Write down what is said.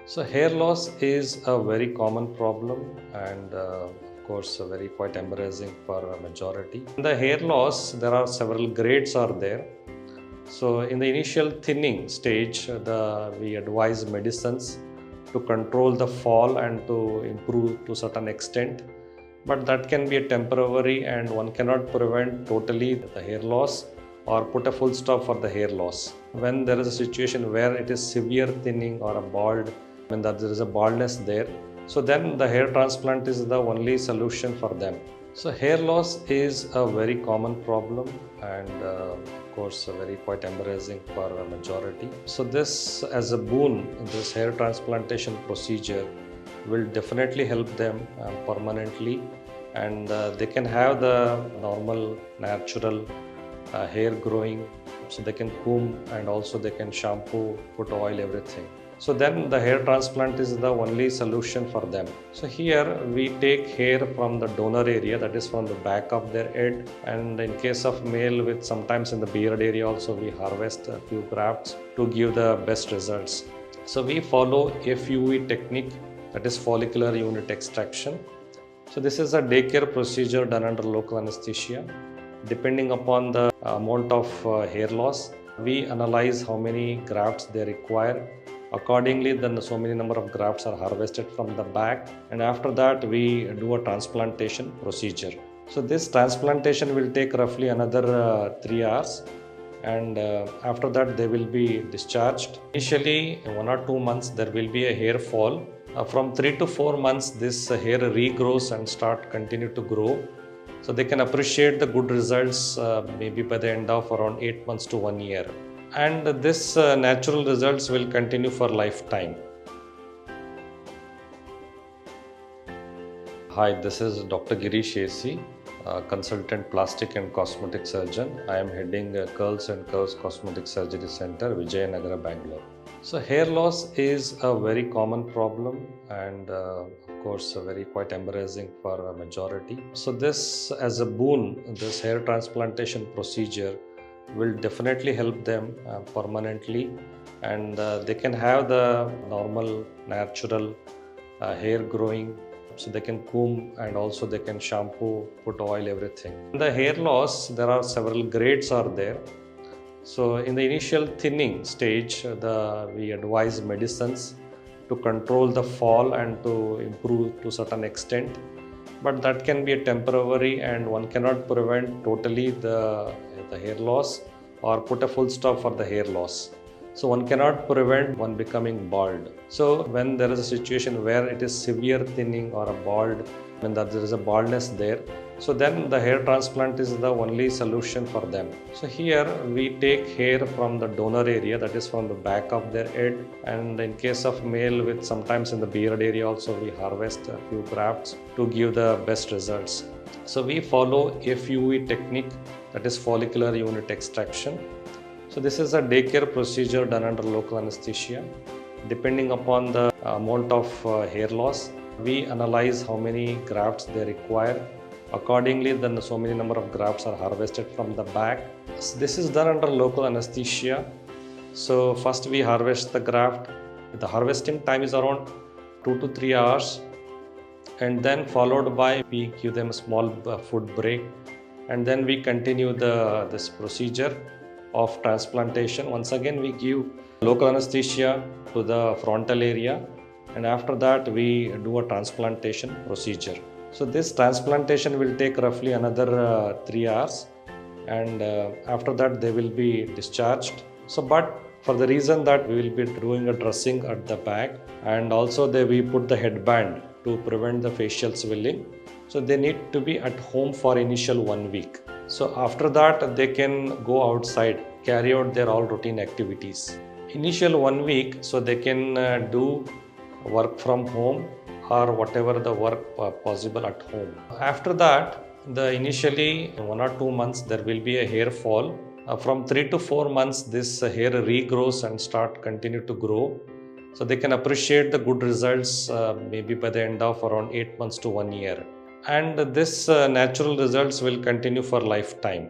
So hair loss is a very common problem and of course very quite embarrassing for a majority. In the hair loss, there are several grades are there. So in the initial thinning stage, we advise medicines to control the fall and to improve to certain extent. But that can be a temporary and one cannot prevent totally the hair loss or put a full stop for the hair loss. When there is a situation where it is severe thinning or a bald, when there is a baldness there, so then the hair transplant is the only solution for them. So hair loss is a very common problem and of course very quite embarrassing for a majority. So this as a boon, this hair transplantation procedure will definitely help them permanently and they can have the normal natural hair growing, so they can comb and also they can shampoo, put oil, everything. So then the hair transplant is the only solution for them. So here we take hair from the donor area, that is from the back of their head, and in case of male with sometimes in the beard area also we harvest a few grafts to give the best results. So we follow FUE technique, that is follicular unit extraction. So this is a daycare procedure done under local anesthesia. Depending upon the amount of hair loss, we analyze how many grafts they require. Accordingly, then so many number of grafts are harvested from the back, and after that we do a transplantation procedure. So this transplantation will take roughly another 3 hours, and after that they will be discharged. Initially, 1 or 2 months there will be a hair fall. From 3 to 4 months, this hair regrows and continue to grow. So they can appreciate the good results maybe by the end of around 8 months to 1 year. And this natural results will continue for lifetime. Hi, this is Dr. Girish AC, consultant plastic and cosmetic surgeon. I am heading Curls and Curves Cosmetic Surgery Center, Vijayanagar, Bengaluru. So hair loss is a very common problem and of course very quite embarrassing for a majority. So this as a boon, this hair transplantation procedure will definitely help them permanently and they can have the normal natural hair growing, so they can comb and also they can shampoo, put oil, everything. In the hair loss, there are several grades are there. So in the initial thinning stage, we advise medicines to control the fall and to improve to certain extent. But that can be a temporary and one cannot prevent totally the hair loss or put a full stop for the hair loss. So one cannot prevent one becoming bald. So when there is a situation where it is severe thinning or a bald, when there is a baldness there, so then the hair transplant is the only solution for them. So here we take hair from the donor area, that is from the back of their head, and in case of male with sometimes in the beard area also we harvest a few grafts to give the best results. So we follow FUE technique, that is follicular unit extraction. So this is a daycare procedure done under local anesthesia. Depending upon the amount of hair loss, we analyze how many grafts they require. Accordingly, then so many number of grafts are harvested from the back. This is done under local anesthesia. So first we harvest the graft. The harvesting time is around 2 to 3 hours, and then followed by we give them a small food break, and then we continue this procedure of transplantation. Once again we give local anesthesia to the frontal area, and after that we do a transplantation procedure. So this transplantation will take roughly another 3 hours, and after that they will be discharged. So but for the reason that we will be doing a dressing at the back, and also we put the headband to prevent the facial swelling. So they need to be at home for initial 1 week. So after that they can go outside, carry out their all routine activities. Initial 1 week, so they can do work from home or whatever the work possible at home. After that, the initially 1 or 2 months there will be a hair fall. From 3 to 4 months this hair regrows and continue to grow. So they can appreciate the good results maybe by the end of around 8 months to 1 year. And this natural results will continue for lifetime.